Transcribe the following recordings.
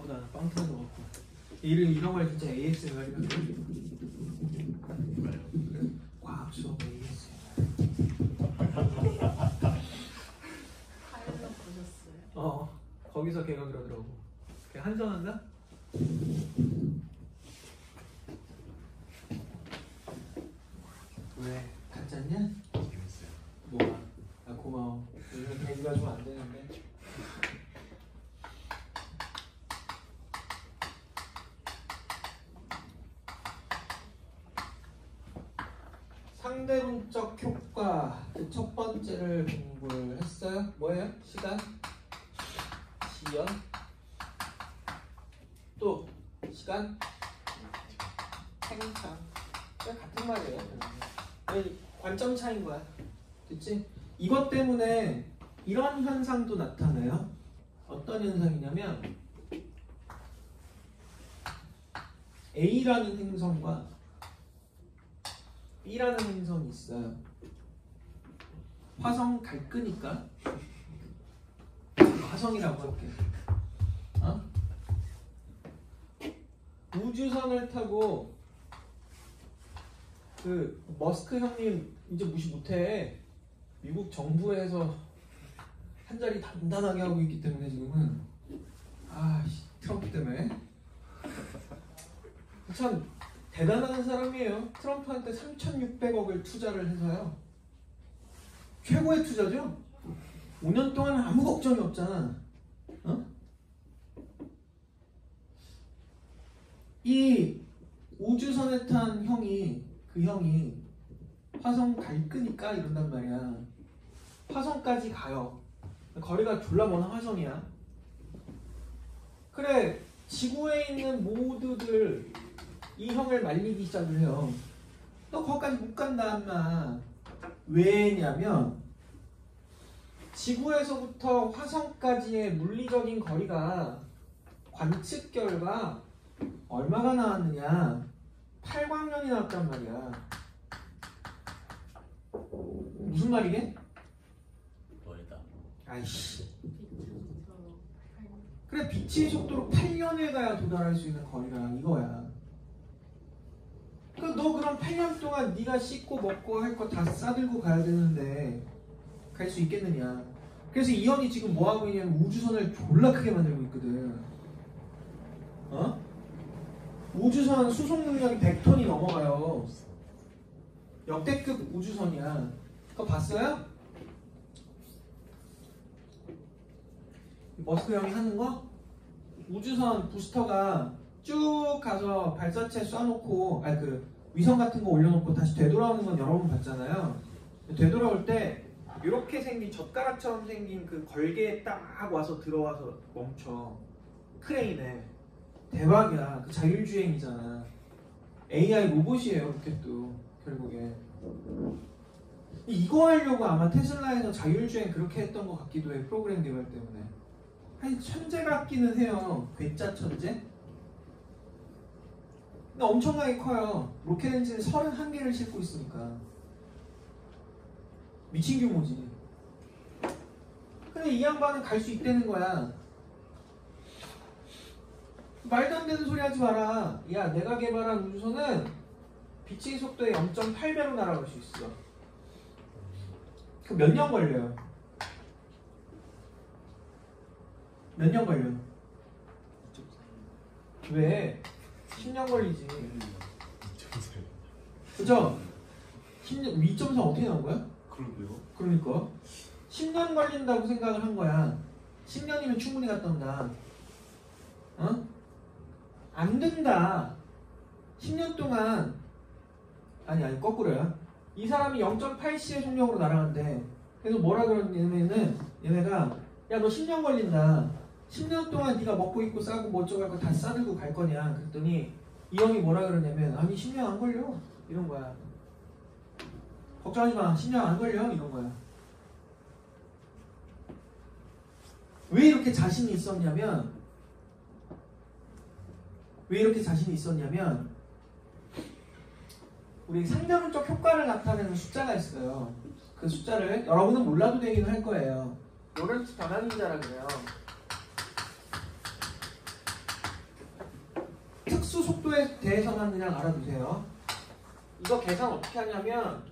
아프다. 빵 터져갖고. 이런 걸 진짜 ASMR이라고 그래? 과학 수업 ASMR. 파일럿 보셨어요? 거기서 걔가 그러더라고. 걔 한선한다? 왜? 가짜냐? 재밌어요. 뭐야? 아 고마워. 요즘 배기가 좀 안 되는데. 상대론적 효과 그 첫 번째를 공부를 했어요. 뭐예요? 시간, 시연, 또 시간, 행차. 같은 말이에요. 관점 차이인 거야. 됐지? 이것 때문에 이런 현상도 나타나요. 어떤 현상이냐면 A라는 행성과 B라는 행성이 있어요. 화성 갈 끄니까 화성이라고 할게. 우주선을 타고 그 머스크 형님 이제 무시 못해. 미국 정부에서 한 자리 단단하게 하고 있기 때문에 지금은 트럼프 때문에 참 대단한 사람이에요. 트럼프한테 3,600억을 투자를 해서요. 최고의 투자죠. 5년 동안 아무 걱정이 없잖아. 이 우주선에 탄 그 형이 화성 갈 끄니까 이런단 말이야. 화성까지 가요. 거리가 졸라 먼 화성이야. 그래, 지구에 있는 모두들 이 형을 말리기 시작을 해요. 너 거기까지 못 간다 인마. 왜냐면 지구에서부터 화성까지의 물리적인 거리가 관측 결과 얼마가 나왔느냐? 8광년이 나왔단 말이야. 무슨 말이게? 멀다. 아이씨. 그래, 빛의 속도로 8년에 가야 도달할 수 있는 거리가 이거야. 너 그럼 8년 동안 네가 씻고 먹고 할 거 다 싸들고 가야 되는데 갈 수 있겠느냐. 그래서 이 형이 지금 뭐 하고 있냐면 우주선을 졸라 크게 만들고 있거든. 우주선 수송 능력이 100톤이 넘어가요. 역대급 우주선이야. 그거 봤어요? 머스크 형이 하는 거? 우주선 부스터가 쭉 가서 발사체 쏴놓고 위성 같은 거 올려놓고 다시 되돌아오는 건 여러 번 봤잖아요. 되돌아올 때 이렇게 생긴 젓가락처럼 생긴 그 걸개에 딱 와서 들어와서 멈춰. 크레인에. 대박이야. 그 자율주행이잖아. AI 로봇이에요. 로켓도 결국에. 이거 하려고 아마 테슬라에서 자율주행 그렇게 했던 것 같기도 해. 프로그램 개발 때문에. 아니 천재 같기는 해요. 괴짜 천재? 근데 엄청나게 커요. 로켓 엔진을 31개를 싣고 있으니까. 미친 규모지. 근데 이 양반은 갈 수 있다는 거야. 말도 안 되는 소리 하지 마라. 야, 내가 개발한 우주선은 빛의 속도의 0.8배로 날아갈 수 있어. 그 몇 년 걸려요? 몇 년 걸려? 왜? 10년 걸리지. 그죠? 10년, 2.4 어떻게 나온 거야? 그러게요. 그러니까 10년 걸린다고 생각을 한 거야. 10년이면 충분히 갔다 온다. 안 된다. 10년 동안 아니 거꾸로야. 이 사람이 0.8C의 속력으로 날아간대. 그래서 뭐라 그러냐면은 얘네가 야 너 10년 걸린다. 10년 동안 네가 먹고 입고 싸고 뭐 어쩌고 할 거 다 싸들고 갈 거냐. 그랬더니 이 형이 뭐라 그러냐면 아니 10년 안 걸려. 이런 거야. 걱정하지 마. 10년 안 걸려. 이런 거야. 왜 이렇게 자신이 있었냐면 우리 상대론적 효과를 나타내는 숫자가 있어요. 그 숫자를 여러분은 몰라도 되긴 할 거예요. 로렌츠 변환인자라 그래요. 흡수 속도에 대해서만 그냥 알아두세요. 이거 계산 어떻게 하냐면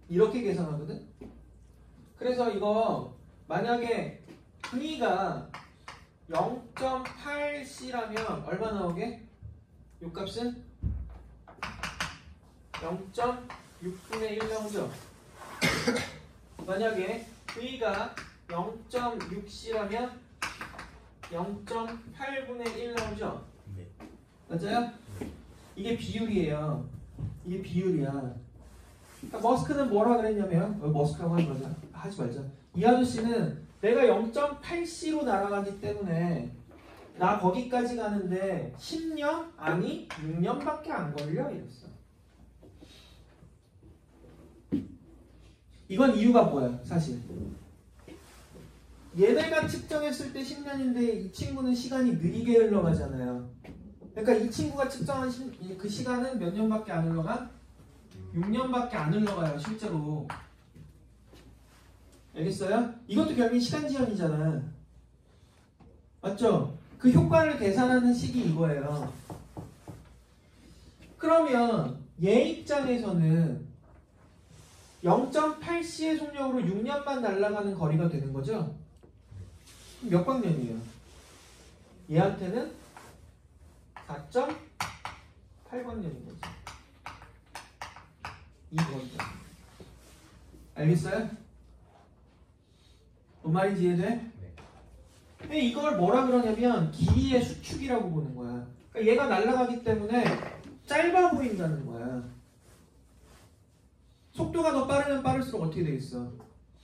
이렇게 계산하거든. 그래서 이거 만약에 V가 0.8C라면 얼마 나오게? 요 값은 0.6분의 1 나오죠. 만약에 V가 0.6C라면 0.8분의 1 나오죠. 네. 맞아요? 이게 비율이에요. 이게 비율이야. 그러니까 머스크는 뭐라 그랬냐면 머스크라고 하지 말자. 이 아저씨는 내가 0.8C로 날아가기 때문에 나 거기까지 가는데 10년? 아니 6년밖에 안 걸려 이랬어. 이건 이유가 뭐야 사실. 얘네가 측정했을 때 10년인데 이 친구는 시간이 느리게 흘러가잖아요. 그러니까 이 친구가 측정한 그 시간은 몇 년밖에 안 흘러가? 6년밖에 안 흘러가요 실제로. 알겠어요? 이것도 결국엔 시간 지연이잖아. 맞죠? 그 효과를 계산하는 식이 이거예요. 그러면 얘 입장에서는 0.8C의 속력으로 6년만 날아가는 거리가 되는 거죠? 몇 광년이에요? 얘한테는 4.8광년인 거죠. 2번이죠. 알겠어요? 뭔 말인지 이해돼? 네. 이걸 뭐라 그러냐면 길이의 수축이라고 보는 거야. 그러니까 얘가 날아가기 때문에 짧아 보인다는 거야. 속도가 더 빠르면 빠를수록 어떻게 되겠어?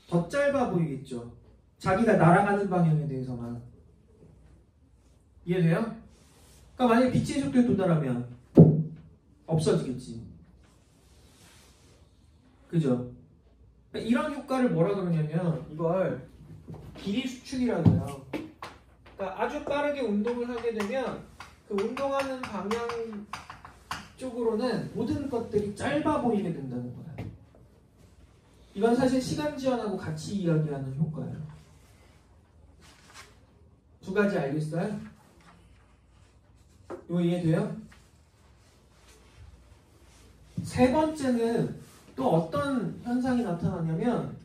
더 짧아 보이겠죠. 자기가 날아가는 방향에 대해서만. 이해돼요? 그러니까 만약에 빛의 속도에 도달하면 없어지겠지. 그죠? 그러니까 이런 효과를 뭐라 그러냐면 이걸 길이 수축이라고 해요. 그러니까 아주 빠르게 운동을 하게 되면 그 운동하는 방향 쪽으로는 모든 것들이 짧아 보이게 된다는 거야. 이건 사실 시간 지연하고 같이 이야기하는 효과예요. 두 가지 알겠어요? 이거 이해돼요? 세 번째는 또 어떤 현상이 나타나냐면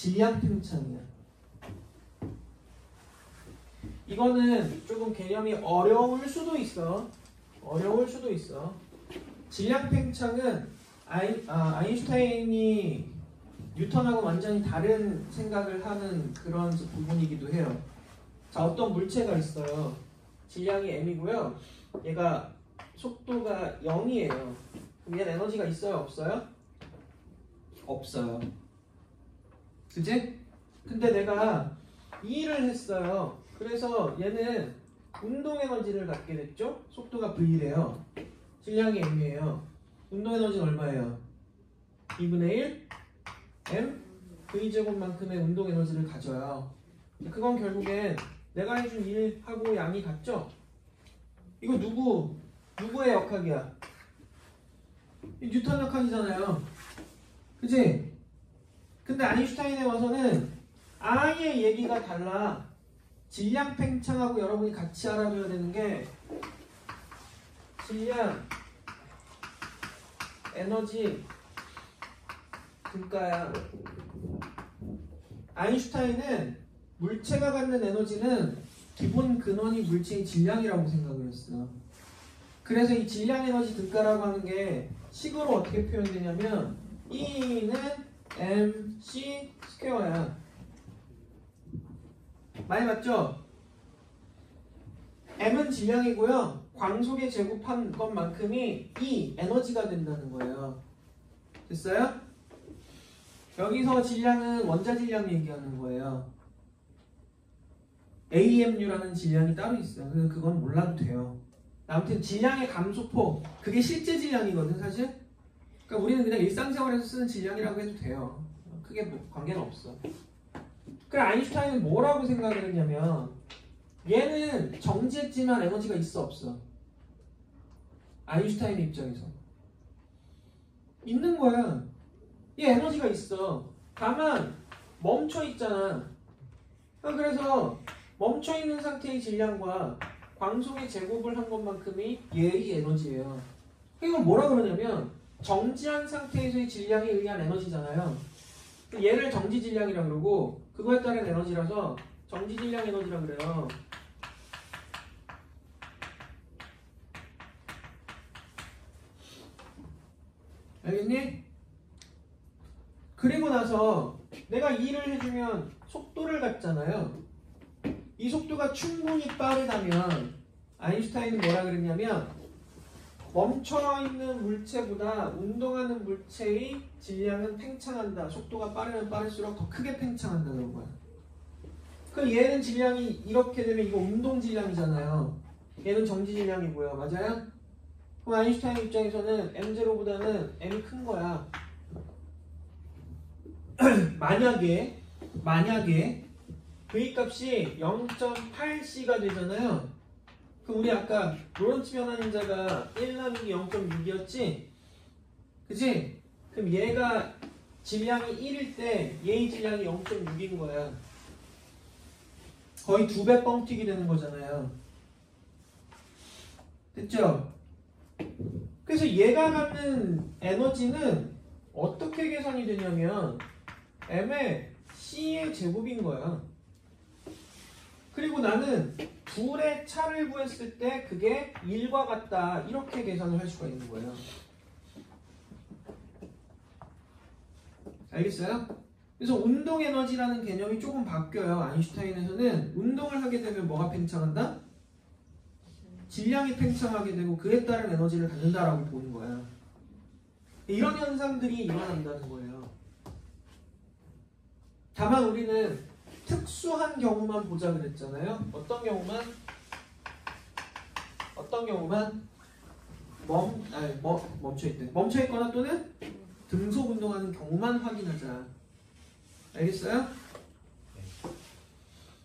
질량 팽창이야. 이거는 조금 개념이 어려울 수도 있어. 질량 팽창은 아인슈타인이 뉴턴하고 완전히 다른 생각을 하는 그런 부분이기도 해요. 자, 어떤 물체가 있어요. 질량이 m이고요. 얘가 속도가 0이에요. 그럼 얘는 에너지가 있어요? 없어요? 없어요. 그지? 근데 내가 2를 했어요. 그래서 얘는 운동 에너지를 갖게 됐죠? 속도가 v래요. 질량이 m이에요. 운동 에너지는 얼마예요? 2분의 1 m v제곱만큼의 운동 에너지를 가져요. 그건 결국엔 내가 해준 일하고 양이 같죠? 이거 누구의 역학이야? 뉴턴 역학이잖아요. 그치? 근데 아인슈타인에 와서는 아예 얘기가 달라. 질량 팽창하고 여러분이 같이 알아둬야 되는 게 질량, 에너지, 등가야. 아인슈타인은 물체가 갖는 에너지는 기본 근원이 물체의 질량이라고 생각을 했어. 그래서 이 질량 에너지 등가라고 하는 게 식으로 어떻게 표현되냐면 E는 mc 스퀘어야. 많이 봤죠? m은 질량이고요. 광속에 제곱한 것만큼이 E 에너지가 된다는 거예요. 됐어요? 여기서 질량은 원자 질량 얘기하는 거예요. AMU라는 질량이 따로 있어요. 그래서 그건 몰라도 돼요. 아무튼 질량의 감소폭, 그게 실제 질량이거든 사실. 그러니까 우리는 그냥 일상생활에서 쓰는 질량이라고 해도 돼요. 크게 관계는 없어. 그래 아인슈타인은 뭐라고 생각을 했냐면 얘는 정지했지만 에너지가 있어 없어? 아인슈타인의 입장에서 있는 거야. 얘 에너지가 있어. 다만 멈춰 있잖아. 그래서 멈춰 있는 상태의 질량과 광속의 제곱을 한 것만큼이 얘의 에너지예요. 이건 뭐라 그러냐면 정지한 상태에서의 질량에 의한 에너지잖아요. 얘를 정지 질량이라 그러고 그거에 따른 에너지라서 정지 질량 에너지라 그래요. 알겠니? 그리고 나서 내가 일을 해주면 속도를 갖잖아요. 이 속도가 충분히 빠르다면 아인슈타인은 뭐라 그랬냐면 멈춰있는 물체보다 운동하는 물체의 질량은 팽창한다. 속도가 빠르면 빠를수록 더 크게 팽창한다 그런 거야. 그럼 얘는 질량이 이렇게 되면 이거 운동 질량이잖아요. 얘는 정지 질량이고요. 맞아요? 그럼 아인슈타인 입장에서는 m0보다는 m이 큰 거야. 만약에 v 값이 0.8c가 되잖아요. 그럼 우리 아까 로렌츠 변환인자가 1 나누기 0.6이었지? 그치? 그럼 얘가 질량이 1일 때 얘의 질량이 0.6인 거야. 거의 2배 뻥튀기 되는 거잖아요. 됐죠? 그래서 얘가 갖는 에너지는 어떻게 계산이 되냐면 m의 c의 제곱인 거야. 그리고 나는 둘의 차를 구했을 때 그게 1과 같다. 이렇게 계산을 할 수가 있는 거예요. 알겠어요? 그래서 운동 에너지라는 개념이 조금 바뀌어요. 아인슈타인에서는 운동을 하게 되면 뭐가 팽창한다? 질량이 팽창하게 되고 그에 따른 에너지를 갖는다라고 보는 거야. 이런 현상들이 일어난다는 거예요. 다만 우리는 특수한 경우만 보자 그랬잖아요. 어떤 경우만? 멈춰있대. 멈춰있거나 또는 등속 운동하는 경우만 확인하자. 알겠어요?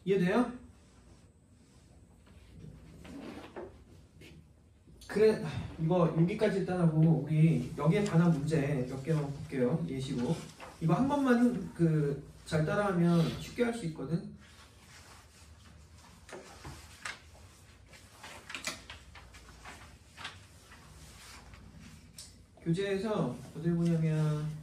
이해돼요? 그래, 이거 여기까지 일단 하고 우리 여기에 관한 문제 몇 개만 볼게요. 예시로. 이거 한 번만 잘 따라하면 쉽게 할 수 있거든. 교재에서 어딜 보냐면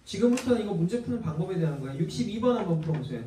지금부터는 이거 문제 푸는 방법에 대한 거야. 62번 한번 풀어보세요.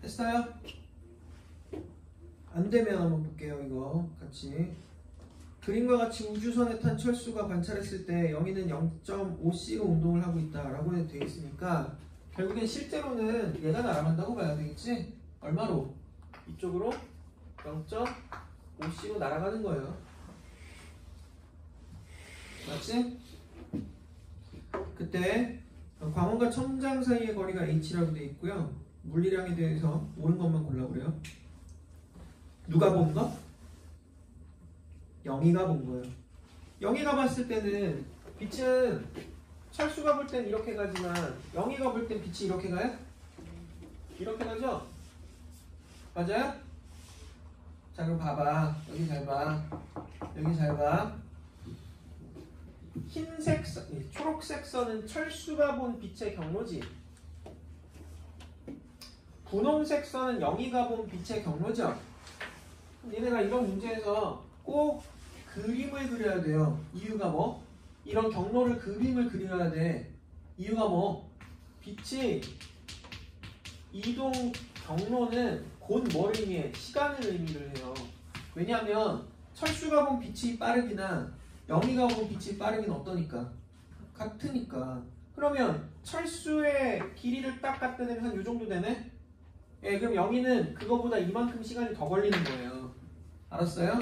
했어요? 안 되면 한번 볼게요. 이거 같이. 그림과 같이 우주선에 탄 철수가 관찰했을 때 영희는 0.5c로 운동을 하고 있다라고 되어 있으니까 결국엔 실제로는 얘가 날아간다고 봐야 되겠지? 얼마로? 이쪽으로 0.5c로 날아가는 거예요. 맞지? 그때 광원과 천장 사이의 거리가 h라고 되어 있고요. 물리량에 대해서 옳은 것만 골라보래요. 누가 본 거? 영희가 본 거예요. 영희가 봤을 때는 빛은 철수가 볼 땐 이렇게 가지만 영희가 볼 땐 빛이 이렇게 가요? 이렇게 가죠? 맞아요? 자, 그럼 봐봐. 여기 잘 봐. 여기 잘 봐. 흰색 선, 초록색 선은 철수가 본 빛의 경로지. 분홍색 선은 영희가 본 빛의 경로죠. 얘네가 이런 문제에서 꼭 그림을 그려야 돼요. 이유가 뭐? 이런 경로를 그림을 그려야 돼. 이유가 뭐? 빛이 이동 경로는 곧 뭐를 의미해? 시간을 의미를 해요. 왜냐하면 철수가 본 빛이 빠르기나 영희가 본 빛이 빠르긴 어떠니까? 같으니까. 그러면 철수의 길이를 딱 갖다 대면 한 요 정도 되네? 예, 그럼 영희는 그거보다 이만큼 시간이 더 걸리는 거예요. 알았어요?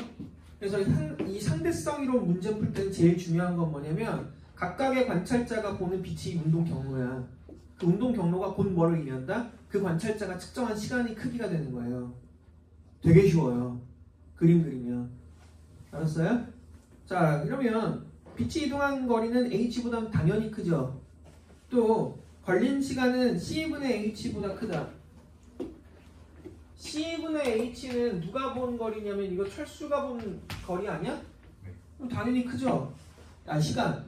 그래서 이 상대성이론 문제 풀 때는 제일 중요한 건 뭐냐면 각각의 관찰자가 보는 빛이 운동 경로야. 그 운동 경로가 곧 뭐를 의미한다? 그 관찰자가 측정한 시간이 크기가 되는 거예요. 되게 쉬워요. 그림 그리면. 알았어요? 자, 그러면 빛이 이동한 거리는 h보다 당연히 크죠. 또 걸린 시간은 c분의 h보다 크다. c분의 h는 누가 본 거리냐면 이거 철수가 본 거리 아니야? 그럼 당연히 크죠. 아, 시간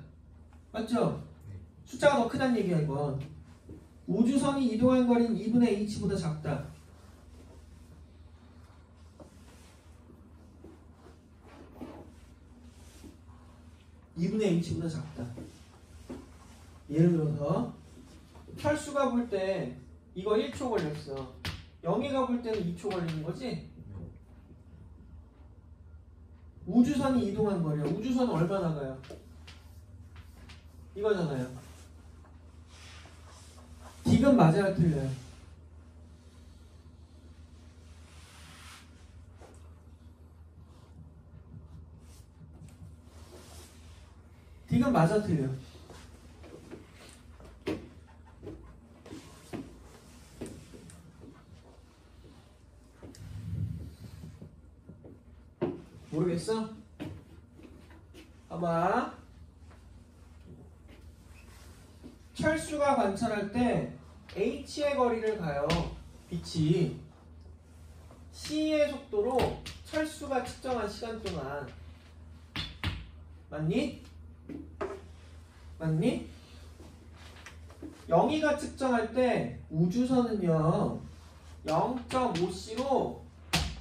맞죠? 숫자가 더 크다는 얘기야 이건. 우주선이 이동한 거리는 2분의 h보다 작다. h보다 작다. 예를 들어서 철수가 볼 때 이거 1초 걸렸어. 영희가 볼 때는 2초 걸리는 거지? 우주선이 이동한 거리야. 우주선은 얼마나 가요? 이거잖아요. 딕은 맞아요, 틀려요? 딕은 맞아, 틀려? 모르겠어? 봐봐. 철수가 관찰할 때 h의 거리를 가요. 빛이 c의 속도로 철수가 측정한 시간 동안. 맞니? 맞니? 영희가 측정할 때 우주선은요 0.5c로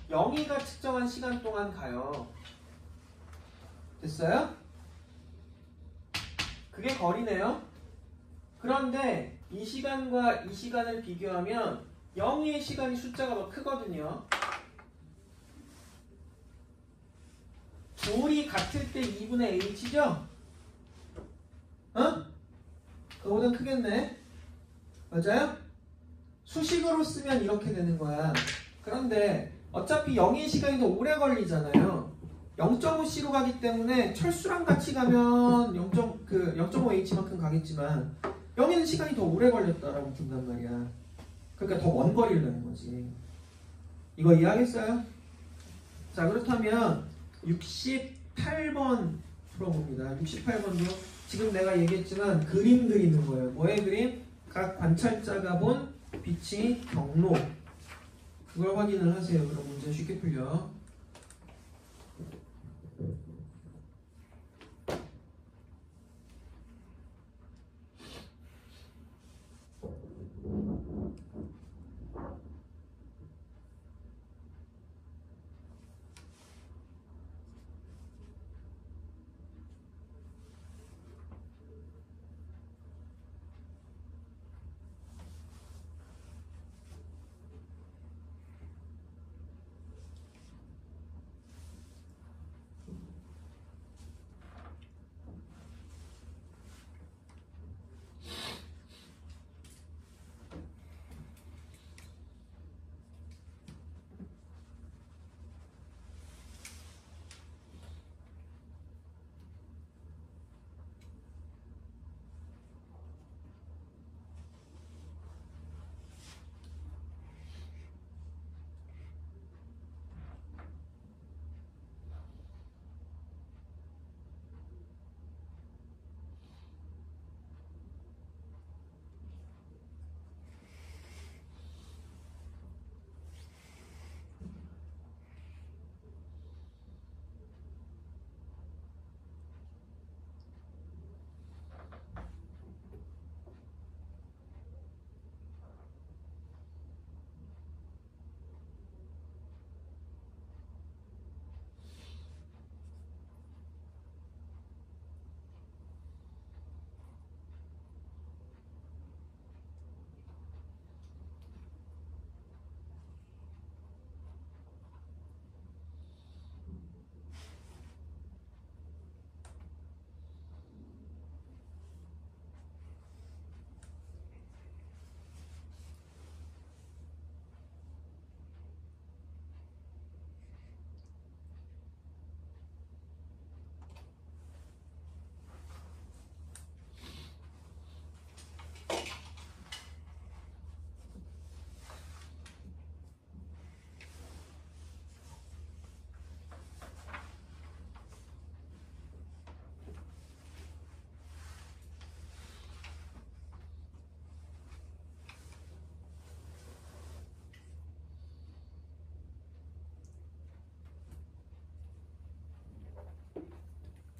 영희가 측정한 시간 동안 가요. 됐어요? 그게 거리네요. 그런데 이 시간과 이 시간을 비교하면 영희의 시간이 숫자가 더 크거든요. 둘이 같을 때 2분의 h죠? 어? 그거보단 크겠네. 맞아요? 수식으로 쓰면 이렇게 되는 거야. 그런데 어차피 영희의 시간이 더 오래 걸리잖아요. 0.5c로 가기 때문에 철수랑 같이 가면 0.5h만큼 가겠지만 영희는 시간이 더 오래 걸렸다라고 본단 말이야. 그러니까 더 먼 거리를 가는 거지. 이거 이해하겠어요? 자, 그렇다면 68번 풀어봅니다. 68번도 지금 내가 얘기했지만 그림 그리는 거예요. 뭐의 그림? 각 관찰자가 본 빛의 경로. 그걸 확인을 하세요. 그럼 문제 쉽게 풀려.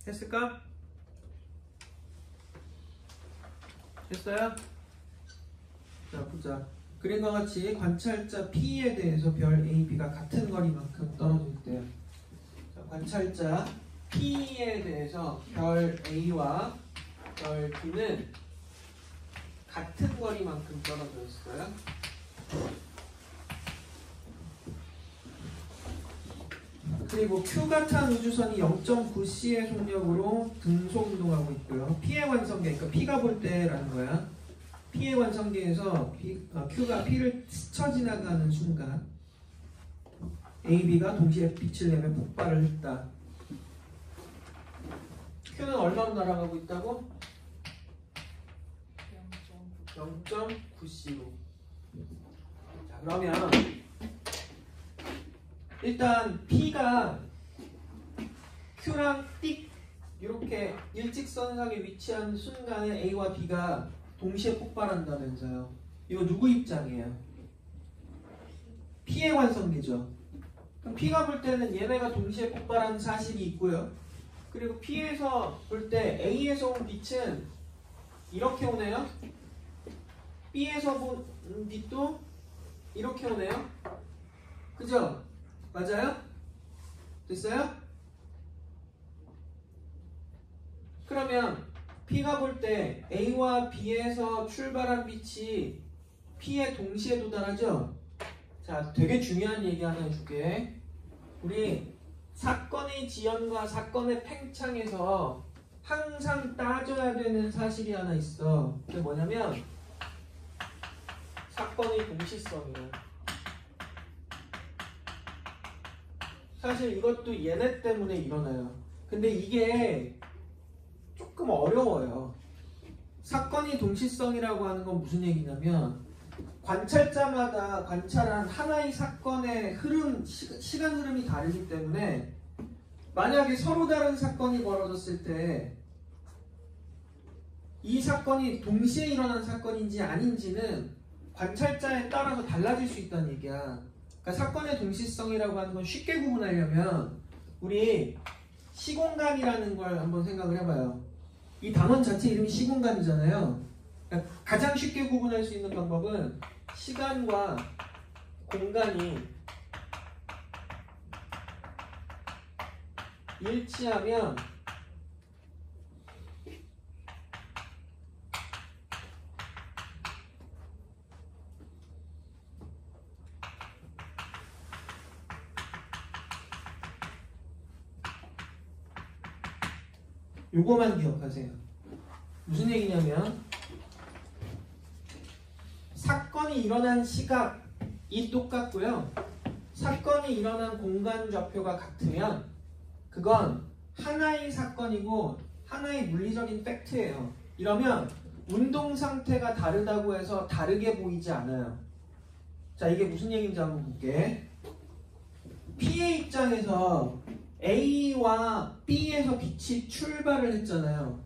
했을까? 됐어요? 자 보자. 그림과 같이 관찰자 P에 대해서 별 A, B가 같은 거리만큼 떨어질 때, 자, 관찰자 P에 대해서 별 A와 별 B는 같은 거리만큼 떨어져 있어요. 그리고 Q가 탄 우주선이 0.9c의 속력으로 등속이동하고 있고요. P의 관성계, 그러니까 P가 볼 때라는 거야. P의 관성계에서 Q가 P를 스쳐 지나가는 순간 AB가 동시에 빛을 내며 폭발을 했다. Q는 얼마로 날아가고 있다고? 0.9c로. 자, 그러면 일단 P가 Q랑 띡 이렇게 일직선상에 위치한 순간에 A와 B가 동시에 폭발한다면서요. 이거 누구 입장이에요? P의 관성계죠. 그럼 P가 볼 때는 얘네가 동시에 폭발하는 사실이 있고요. 그리고 P에서 볼 때 A에서 온 빛은 이렇게 오네요. B에서 본 빛도 이렇게 오네요. 그죠? 맞아요? 됐어요? 그러면 P가 볼 때 A와 B에서 출발한 빛이 P에 동시에 도달하죠? 자, 되게 중요한 얘기 하나 해줄게. 우리 사건의 지연과 사건의 팽창에서 항상 따져야 되는 사실이 하나 있어. 그게 뭐냐면 사건의 동시성이야. 사실 이것도 얘네 때문에 일어나요. 근데 이게 조금 어려워요. 사건이 동시성이라고 하는 건 무슨 얘기냐면 관찰자마다 관찰한 하나의 사건의 흐름, 시간 흐름이 다르기 때문에 만약에 서로 다른 사건이 벌어졌을 때 이 사건이 동시에 일어난 사건인지 아닌지는 관찰자에 따라서 달라질 수 있다는 얘기야. 그러니까 사건의 동시성이라고 하는 건 쉽게 구분하려면 우리 시공간이라는 걸 한번 생각을 해봐요. 이 단원 자체 이름이 시공간이잖아요. 그러니까 가장 쉽게 구분할 수 있는 방법은 시간과 공간이 일치하면 요거만 기억하세요. 무슨 얘기냐면 사건이 일어난 시각이 똑같고요. 사건이 일어난 공간 좌표가 같으면 그건 하나의 사건이고 하나의 물리적인 팩트예요. 이러면 운동 상태가 다르다고 해서 다르게 보이지 않아요. 자, 이게 무슨 얘기인지 한번 볼게. P의 입장에서 A와 B에서 빛이 출발을 했잖아요.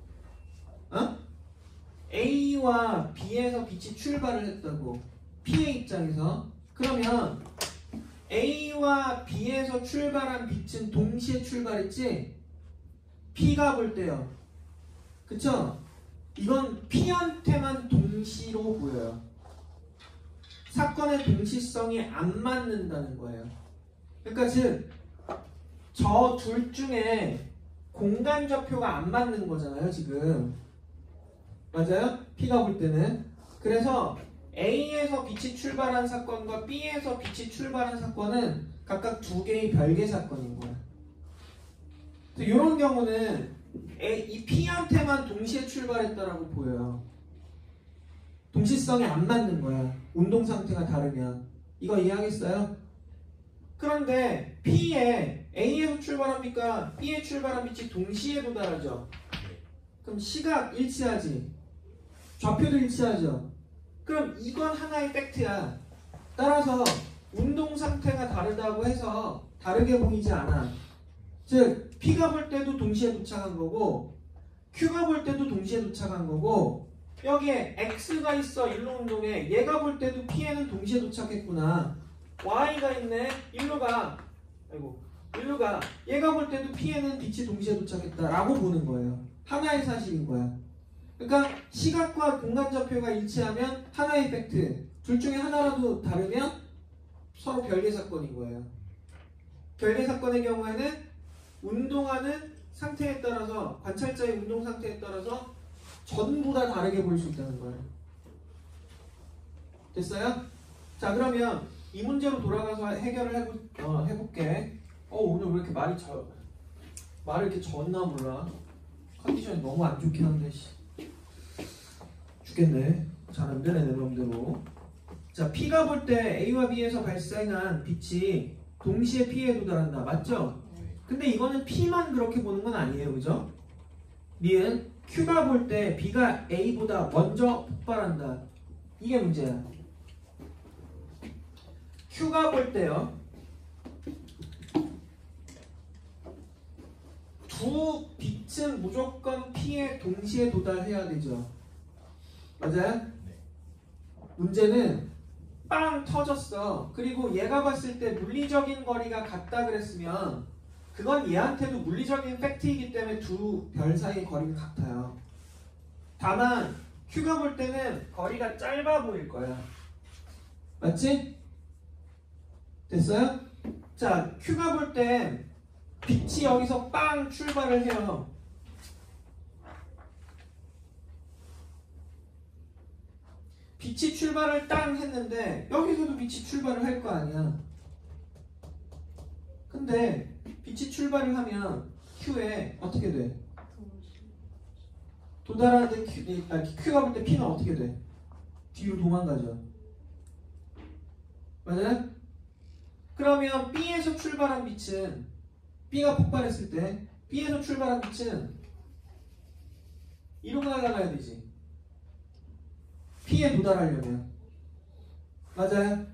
A와 B에서 빛이 출발을 했다고. P의 입장에서. 그러면 A와 B에서 출발한 빛은 동시에 출발했지? P가 볼 때요. 그쵸? 이건 P한테만 동시로 보여요. 사건의 동시성이 안 맞는다는 거예요. 그러니까 즉 저 둘 중에 공간 좌표가 안 맞는 거잖아요, 지금. 맞아요? P가 볼 때는. 그래서 A에서 빛이 출발한 사건과 B에서 빛이 출발한 사건은 각각 두 개의 별개 사건인 거야. 이런 경우는 이 P한테만 동시에 출발했다라고 보여요. 동시성이 안 맞는 거야. 운동 상태가 다르면. 이거 이해하겠어요? 그런데 P에 A에서 출발한 빛과 B에 출발한 빛이 동시에 도달하죠. 그럼 시각 일치하지. 좌표도 일치하죠. 그럼 이건 하나의 팩트야. 따라서 운동 상태가 다르다고 해서 다르게 보이지 않아. 즉 P가 볼 때도 동시에 도착한 거고 Q가 볼 때도 동시에 도착한 거고 여기에 X가 있어. 일로 운동에. 얘가 볼 때도 P에는 동시에 도착했구나. Y가 있네. 일로 가. 아이고. 인류가 얘가 볼 때도 P에는 빛이 동시에 도착했다라고 보는 거예요. 하나의 사실인 거야. 그러니까 시각과 공간 좌표가 일치하면 하나의 팩트. 둘 중에 하나라도 다르면 서로 별개 사건인 거예요. 별개 사건의 경우에는 운동하는 상태에 따라서 관찰자의 운동 상태에 따라서 전부 다 다르게 보일 수 있다는 거예요. 됐어요? 자, 그러면 이 문제로 돌아가서 해결을 해볼게. 오늘 왜 이렇게 말을 이렇게 졌나 몰라. 컨디션이 너무 안 좋긴 한데 죽겠네. 잘 안 되네 내 맘대로. 자, P가 볼 때 A와 B에서 발생한 빛이 동시에 P에 도달한다. 맞죠? 근데 이거는 P만 그렇게 보는 건 아니에요. 그죠? 니은 Q가 볼 때 B가 A보다 먼저 폭발한다. 이게 문제야. Q가 볼 때요. 두 빛은 무조건 P에 동시에 도달해야 되죠. 맞아요? 네. 문제는 빵 터졌어. 그리고 얘가 봤을 때 물리적인 거리가 같다 그랬으면 그건 얘한테도 물리적인 팩트이기 때문에 두 별 사이의 거리가 같아요. 다만 Q가 볼 때는 거리가 짧아 보일 거야. 맞지? 됐어요? 자, Q가 볼 때 빛이 여기서 빵 출발을 해요. 빛이 출발을 땅 했는데 여기서도 빛이 출발을 할 거 아니야. 근데 빛이 출발을 하면 Q에 어떻게 돼? 도달하는데 Q가 볼 때 P는 어떻게 돼? 뒤로 도망가죠. 맞아요? 그러면 B에서 출발한 빛은 B가 폭발했을 때 B에서 출발한 빛은 이러고 날아가야 되지. P에 도달하려면. 맞아요?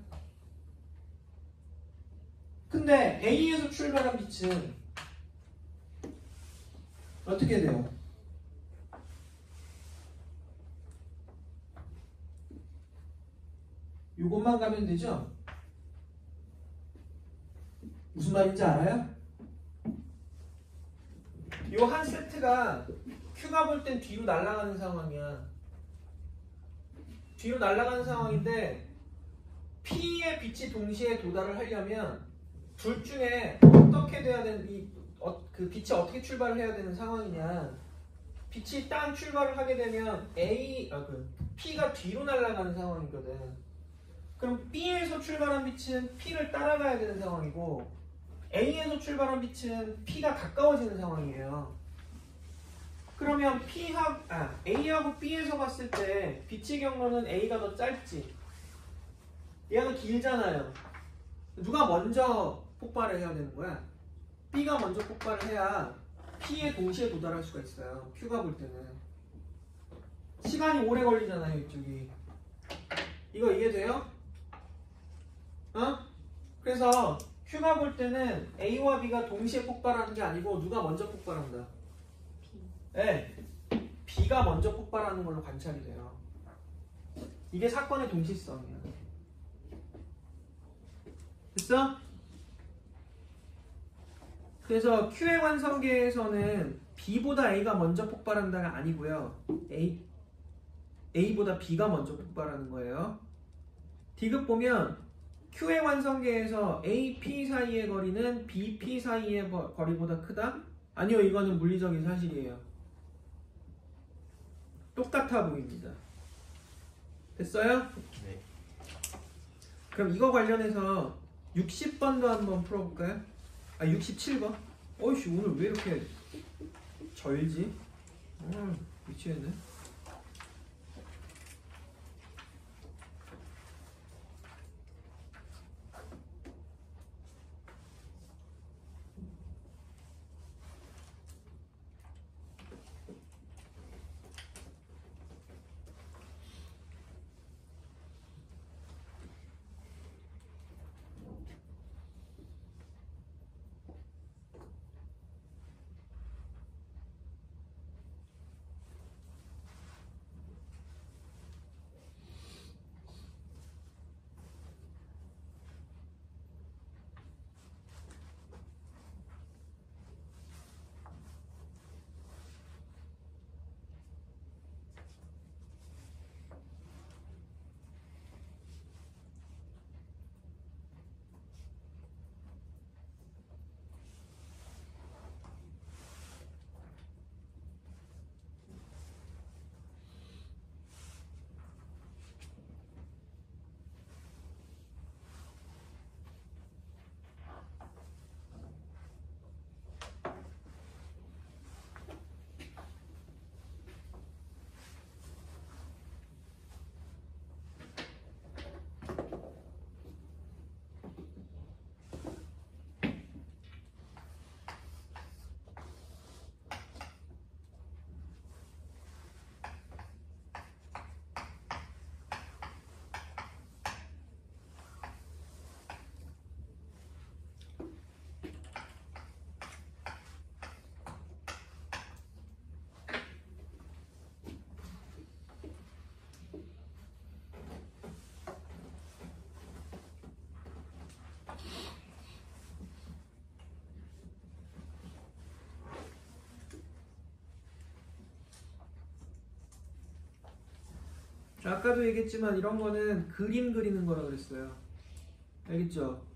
근데 A에서 출발한 빛은 어떻게 돼요? 이것만 가면 되죠? 무슨 말인지 알아요? 이 한 세트가 Q가 볼 땐 뒤로 날아가는 상황이야. 뒤로 날아가는 상황인데 P의 빛이 동시에 도달을 하려면 둘 중에 어떻게 돼야 되는 그 빛이 어떻게 출발을 해야 되는 상황이냐. 빛이 땅 출발을 하게 되면 P가 뒤로 날아가는 상황이거든. 그럼 B에서 출발한 빛은 P를 따라가야 되는 상황이고 A에서 출발한 빛은 P가 가까워지는 상황이에요. 그러면 A하고 B에서 봤을 때 빛의 경로는 A가 더 짧지. 얘가 더 길잖아요. 누가 먼저 폭발을 해야 되는 거야? B가 먼저 폭발을 해야 P에 동시에 도달할 수가 있어요. Q가 볼 때는. 시간이 오래 걸리잖아요, 이쪽이. 이거 이해돼요? 그래서 Q가 볼 때는 A와 B가 동시에 폭발하는 게 아니고 누가 먼저 폭발한다? 네, B가 먼저 폭발하는 걸로 관찰이 돼요. 이게 사건의 동시성이야. 됐어? 그래서 Q의 관성계에서는 B보다 A가 먼저 폭발한다가 아니고요. A보다 B가 먼저 폭발하는 거예요. 디귿 보면 Q의 관성계에서 A, P 사이의 거리는 B, P 사이의 거리보다 크다? 아니요, 이거는 물리적인 사실이에요. 똑같아 보입니다. 됐어요? 네. 그럼 이거 관련해서 60번도 한번 풀어볼까요? 67번? 어이씨, 오늘 왜 이렇게 절지? 미치겠네. 자, 아까도 얘기했지만 이런 거는 그림 그리는 거라 그랬어요. 알겠죠?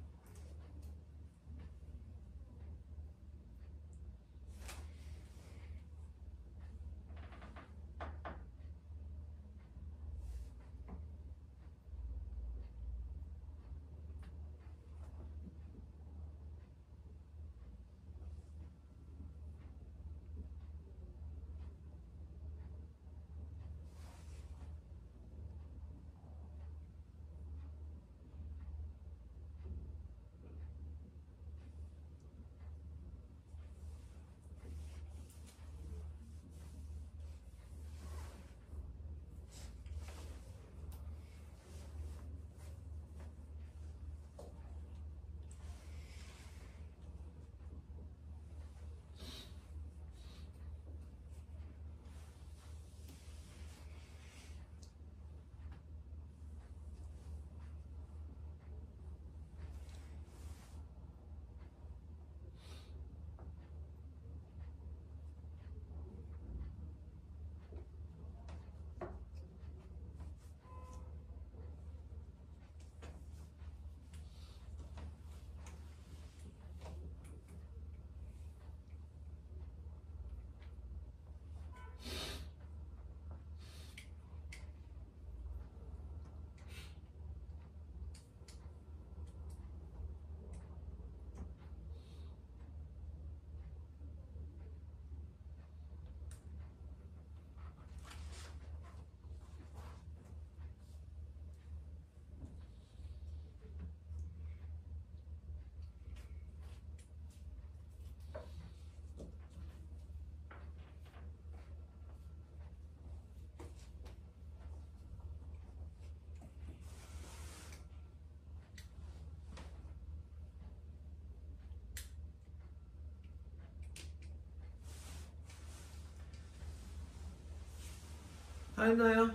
다 했나요?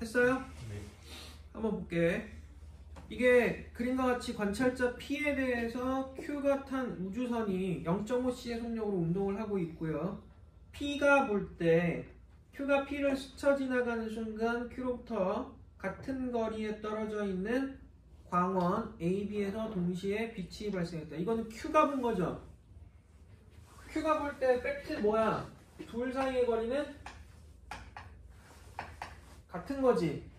했어요? 네. 한번 볼게. 이게 그림과 같이 관찰자 P에 대해서 Q가 탄 우주선이 0.5c의 속력으로 운동을 하고 있고요. P가 볼 때 Q가 P를 스쳐 지나가는 순간 Q로부터 같은 거리에 떨어져 있는 광원 AB에서 동시에 빛이 발생했다. 이거는 Q가 본 거죠. Q가 볼 때 팩트 뭐야? 둘 사이의 거리는 같은 거지.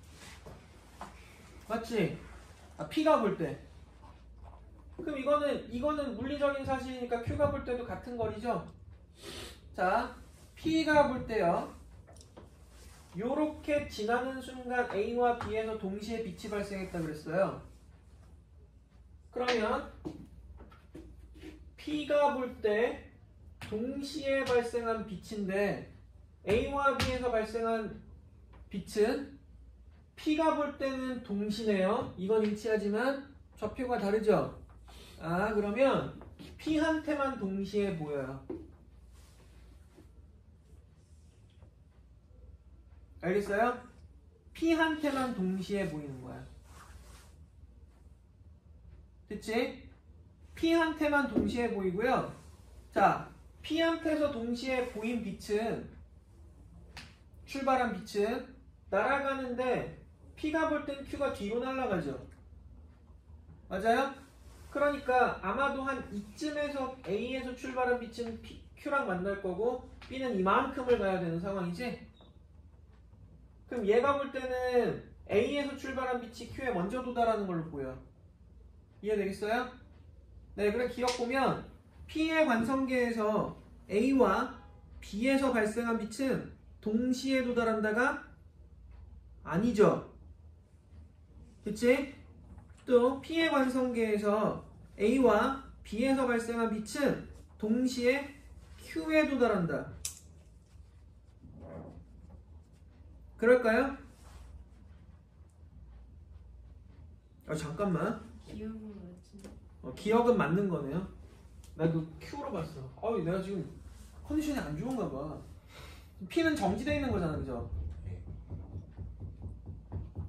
맞지? P가 볼 때. 그럼 이거는 물리적인 사실이니까 Q가 볼 때도 같은 거리죠? 자, P가 볼 때요. 요렇게 지나는 순간 A와 B에서 동시에 빛이 발생했다 그랬어요. 그러면 P가 볼 때 동시에 발생한 빛인데 A와 B에서 발생한 빛은 P가 볼 때는 동시네요. 이건 일치하지만 좌표가 다르죠? 아, 그러면 P한테만 동시에 보여요. 알겠어요? P한테만 동시에 보이는 거야. 됐지? P한테만 동시에 보이고요. 자, P한테서 동시에 보인 빛은, 출발한 빛은 날아가는데 P가 볼 땐 Q가 뒤로 날아가죠. 맞아요? 그러니까 아마도 한 이쯤에서 A에서 출발한 빛은 Q랑 만날 거고 B는 이만큼을 가야 되는 상황이지? 그럼 얘가 볼 때는 A에서 출발한 빛이 Q에 먼저 도달하는 걸로 보여. 이해되겠어요? 네, 그래 기억 보면 P의 관성계에서 A와 B에서 발생한 빛은 동시에 도달한다가 아니죠. 그치? 또 P의 관성계에서 A와 B에서 발생한 빛은 동시에 Q에 도달한다. 그럴까요? 잠깐만. 기억은 맞지? 기억은 맞는 거네요. 나도 Q로 봤어. 내가 지금 컨디션이 안 좋은가 봐. P는 정지되어 있는 거잖아, 그죠? 네.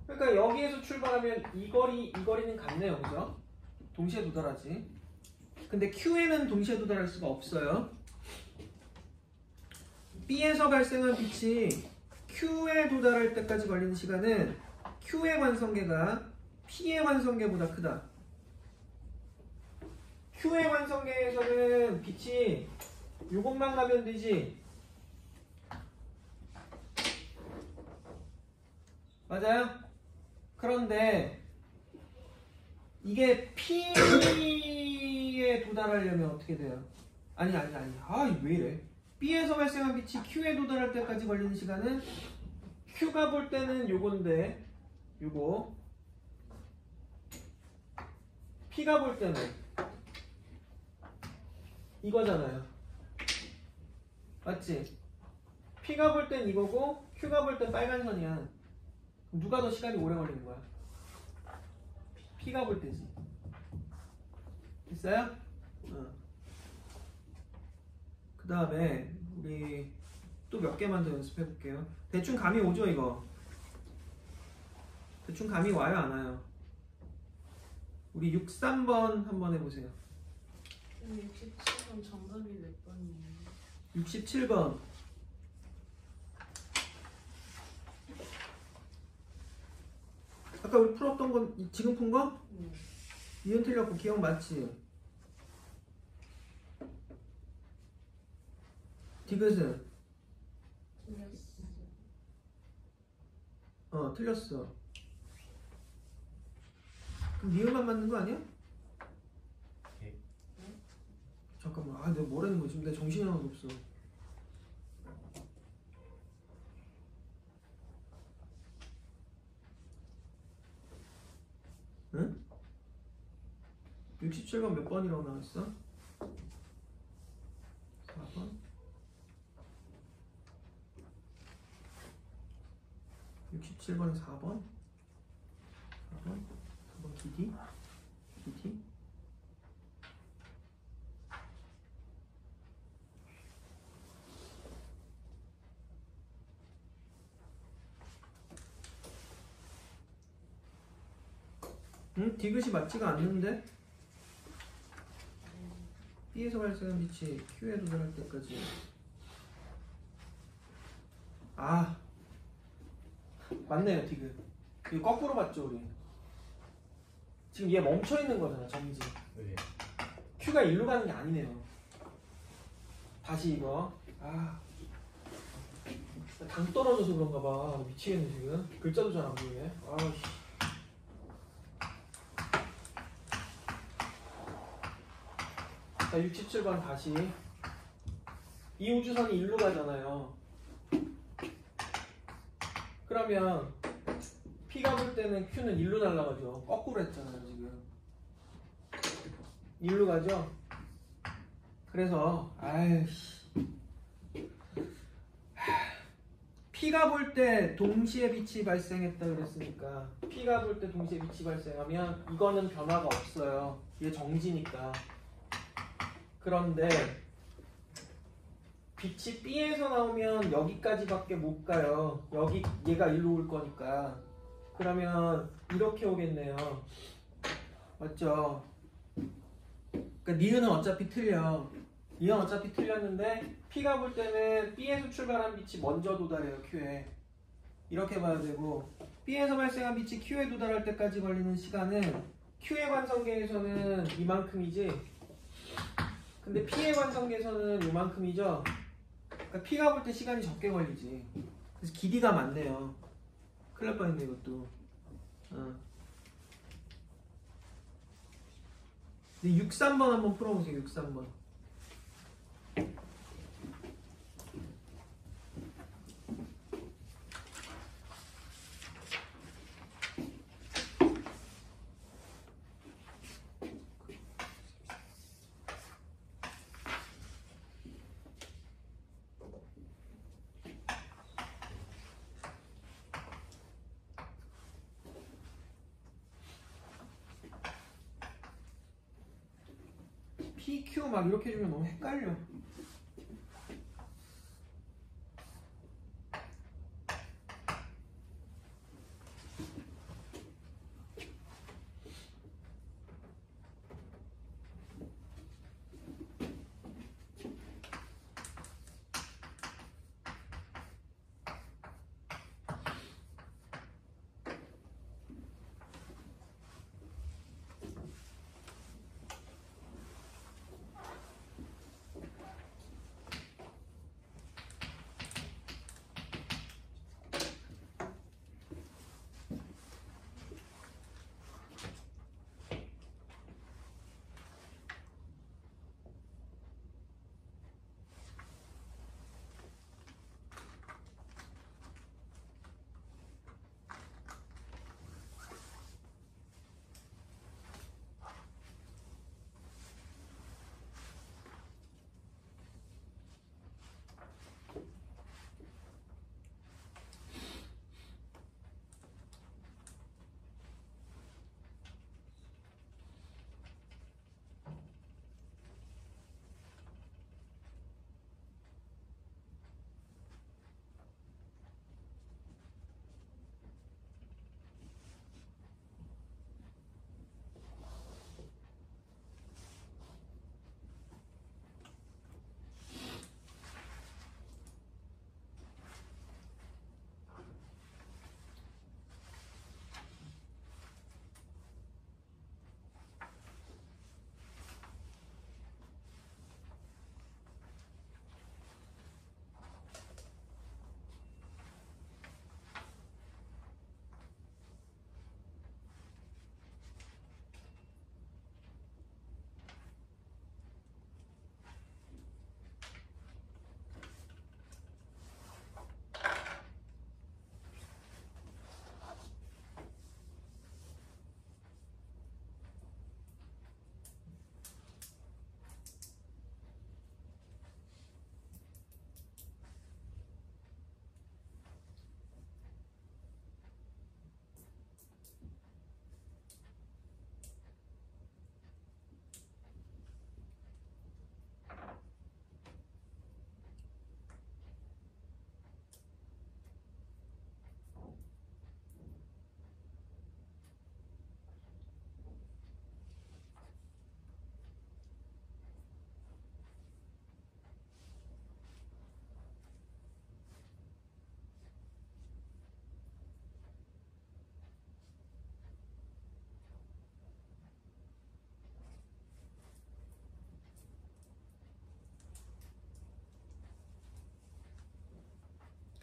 그러니까 여기에서 출발하면 이 거리는 같네요, 그죠? 동시에 도달하지. 근데 Q에는 동시에 도달할 수가 없어요. B에서 발생한 빛이 Q에 도달할 때까지 걸리는 시간은 Q의 관성계가 P의 관성계보다 크다. Q의 관성계에서는 빛이 요것만 가면 되지. 맞아요? 그런데 이게 P에 도달하려면 어떻게 돼요? 아니. 아, 왜 이래? B에서 발생한 빛이 Q에 도달할 때까지 걸리는 시간은 Q가 볼 때는 요건데 요거 P가 볼 때는 이거잖아요. 맞지? P가 볼 땐 이거고 Q가 볼 땐 빨간 선이야. 누가 더 시간이 오래 걸리는 거야? P가 볼 때지. 됐어요? 그 다음에 우리 또 몇 개만 더 연습해 볼게요. 대충 감이 오죠 이거? 대충 감이 와요 안 와요? 우리 63번 한번 해보세요. 67번 정답이 몇 번이에요? 67번. 아까 우리 풀었던 건 지금 푼 거? 네. 이은 틀렸고 기억 맞지? 디귿은? 틀렸어. 틀렸어. 그럼 니은만 맞는 거 아니야? 예. 잠깐만, 내가 뭐라는 거지? 지금 내 정신이 하나도 없어. 응? 67번 몇 번이라고 나왔어? 4번? 67번이 4번? 4번 기디? 응? 디귿이 맞지가 않는데? B에서 발생한 빛이 Q에 도달할 때까지. 맞네요 디귿. 이거 거꾸로 봤죠 우리. 지금 얘 멈춰있는 거잖아 정지. 네. Q가 일로 가는 게 아니네요. 다시 이거. 당 떨어져서 그런가 봐. 미치겠네 지금. 글자도 잘 안 보이네. 자 67번 다시. 이 우주선이 일로 가잖아요. 그러면 P가 볼 때는 Q는 일로 날아가죠. 거꾸로 했잖아요 지금. 일로 가죠. 그래서 P가 볼 때 동시에 빛이 발생했다 그랬으니까 P가 볼 때 동시에 빛이 발생하면 이거는 변화가 없어요. 얘 정지니까. 그런데 빛이 B에서 나오면 여기까지밖에 못 가요. 얘가 일로 올 거니까. 그러면 이렇게 오겠네요. 맞죠? 그러니까 니은은 어차피 틀려. 니은 어차피 틀렸는데 P가 볼 때는 B에서 출발한 빛이 먼저 도달해요. Q에. 이렇게 봐야 되고 B에서 발생한 빛이 Q에 도달할 때까지 걸리는 시간은 Q의 관성계에서는 이만큼이지. 근데 P의 관성계에서는 이만큼이죠. 그러니까 P가 볼 때 시간이 적게 걸리지. 그래서 길이가 많네요. 큰일 날 뻔했네 이것도. 근데 63번 한번 풀어보세요. 63번. PQ 막 이렇게 해주면 너무 헷갈려.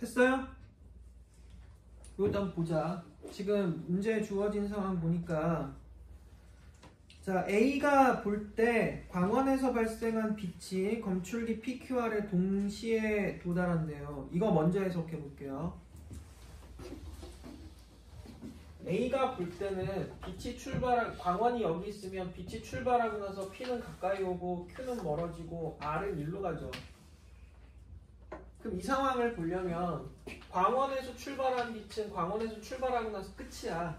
됐어요? 이것도 한번 보자. 지금 문제에 주어진 상황 보니까 자, A가 볼 때 광원에서 발생한 빛이 검출기 PQR에 동시에 도달한대요. 이거 먼저 해석해 볼게요. A가 볼 때는 광원이 여기 있으면 빛이 출발하고 나서 P는 가까이 오고 Q는 멀어지고 R은 일로 가죠. 그럼 이 상황을 보려면 광원에서 출발한 빛은 광원에서 출발하고 나서 끝이야.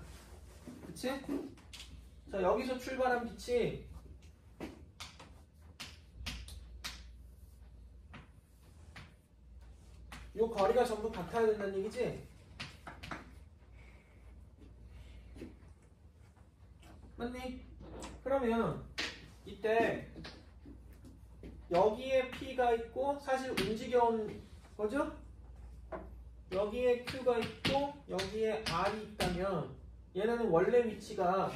그치? 자, 여기서 출발한 빛이 요 거리가 전부 같아야 된다는 얘기지? 맞니? 그러면 이때 여기에 P가 있고 사실 움직여온 거죠? 여기에 Q가 있고 여기에 R이 있다면 얘네는 원래 위치가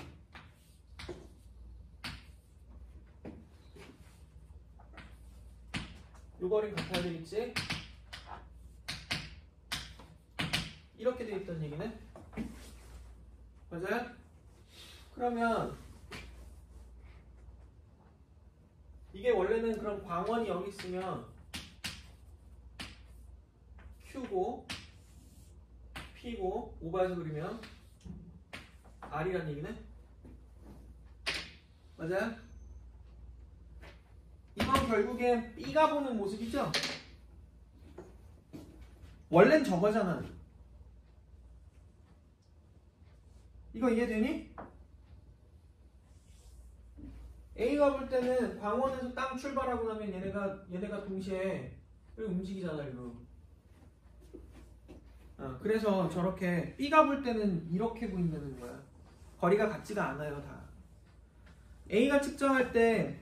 요 거리는 같아야 되겠지? 이렇게 되어 있다는 얘기네? 맞아요? 그러면 이게 원래는 그럼 광원이 여기 있으면 Q고 P고 오버해서 그리면 R이란 얘기네? 맞아요? 이건 결국엔 B가 보는 모습이죠? 원래는 저거잖아. 이거 이해되니? A가 볼 때는 광원에서 땅 출발하고 나면 얘네가 동시에 움직이잖아, 이거. 그래서 저렇게 B가 볼 때는 이렇게 보인다는 거야. 거리가 같지가 않아요, 다. A가 측정할 때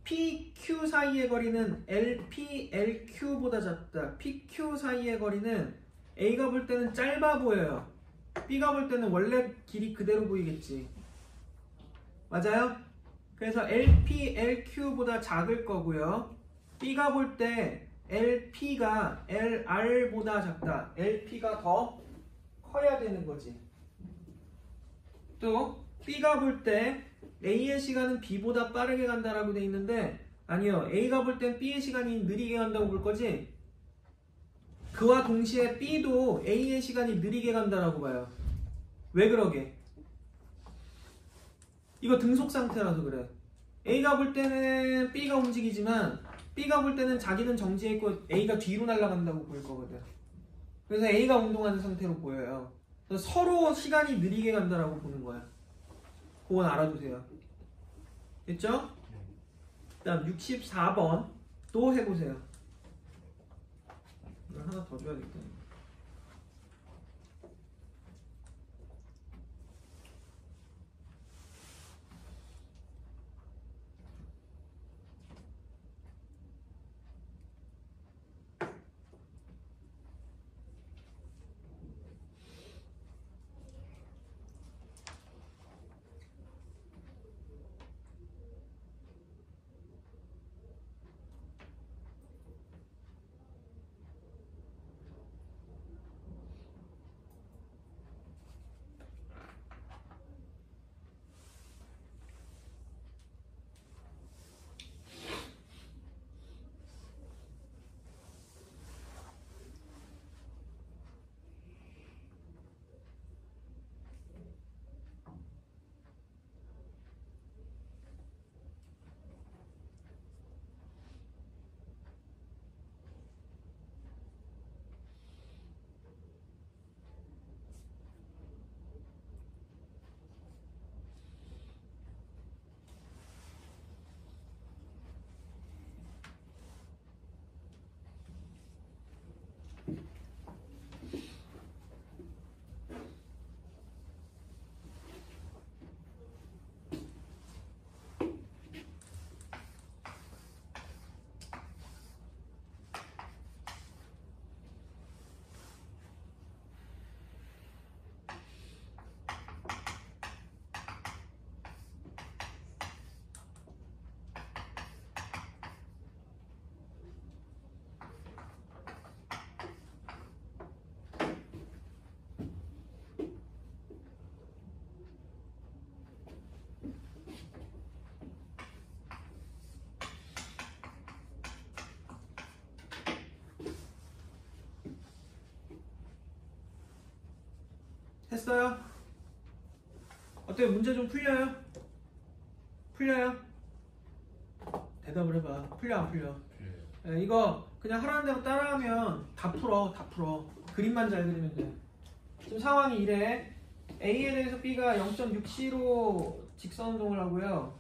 PQ 사이의 거리는 LP, LQ보다 작다. PQ 사이의 거리는 A가 볼 때는 짧아 보여요. B가 볼 때는 원래 길이 그대로 보이겠지. 맞아요? 그래서 LP, LQ보다 작을 거고요. B가 볼 때 LP가 LR보다 작다. LP가 더 커야 되는 거지. 또 B가 볼 때 A의 시간은 B보다 빠르게 간다라고 돼 있는데 아니요. A가 볼 땐 B의 시간이 느리게 간다고 볼 거지? 그와 동시에 B도 A의 시간이 느리게 간다라고 봐요. 왜 그러게? 이거 등속 상태라서 그래. A가 볼 때는 B가 움직이지만 B가 볼 때는 자기는 정지해 있고 A가 뒤로 날아간다고 보일 거거든. 그래서 A가 운동하는 상태로 보여요. 그래서 서로 시간이 느리게 간다라고 보는 거야. 그건 알아두세요. 됐죠? 그 다음 64번 또 해보세요. 하나 더 줘야겠다. 됐어요? 어때요? 문제 좀 풀려요? 풀려요? 대답을 해봐. 풀려 안 풀려? 예, 이거 그냥 하라는 대로 따라하면 다 풀어. 다 풀어. 그림만 잘 그리면 돼. 지금 상황이 이래. A에 대해서 B가 0.6C로 직선운동을 하고요.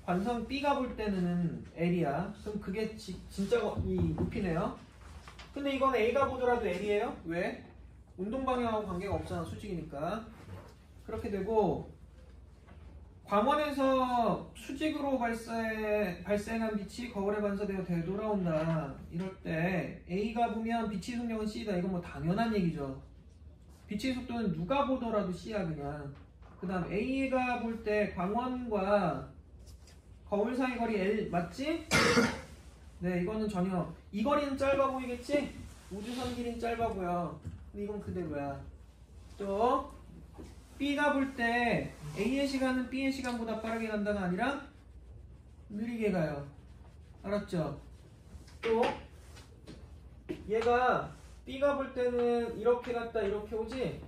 관성 B가 볼 때는 L이야. 그럼 그게 진짜 이 높이네요. 근데 이건 A가 보더라도 L이에요. 왜? 운동 방향하고 관계가 없잖아. 수직이니까. 그렇게 되고 광원에서 수직으로 발생한 빛이 거울에 반사되어 되돌아온다. 이럴 때 A가 보면 빛의 속력은 C다. 이건 뭐 당연한 얘기죠. 빛의 속도는 누가 보더라도 C야 그냥. 그 다음 A가 볼 때 광원과 거울 사이 거리 L 맞지? 네, 이거는 전혀 이 거리는 짧아 보이겠지? 우주선 길이는 짧아 보여. 근데 이건 그대로야. 또 B가 볼 때 A의 시간은 B의 시간보다 빠르게 간다가 아니라 느리게 가요. 알았죠? 또 얘가 B가 볼 때는 이렇게 갔다 이렇게 오지?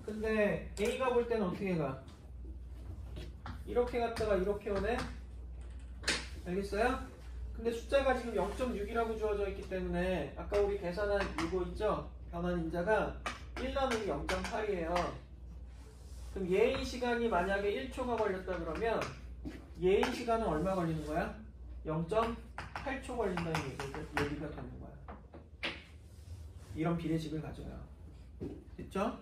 근데 A가 볼 때는 어떻게 가? 이렇게 갔다가 이렇게 오네? 알겠어요? 근데 숫자가 지금 0.6이라고 주어져 있기 때문에 아까 우리 계산한 이거 있죠? 변환 인자가 1 나누기 0.8이에요. 그럼 얘의 시간이 만약에 1초가 걸렸다 그러면 얘의 시간은 얼마 걸리는 거야? 0.8초 걸린다는 얘기가 되는 거야. 이런 비례식을 가져요. 됐죠?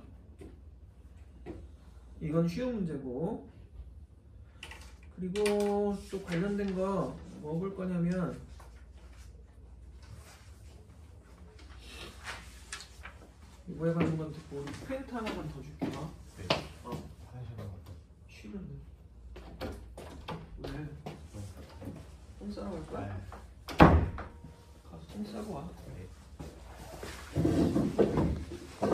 이건 쉬운 문제고. 그리고 또 관련된 거 뭐 볼 거냐면 이거 해가지고 건 듣고 우리 프린트 하나만 더 줄게. 네. 화장실 갔다. 쉬는데 왜? 똥 싸러 갈 거야? 아,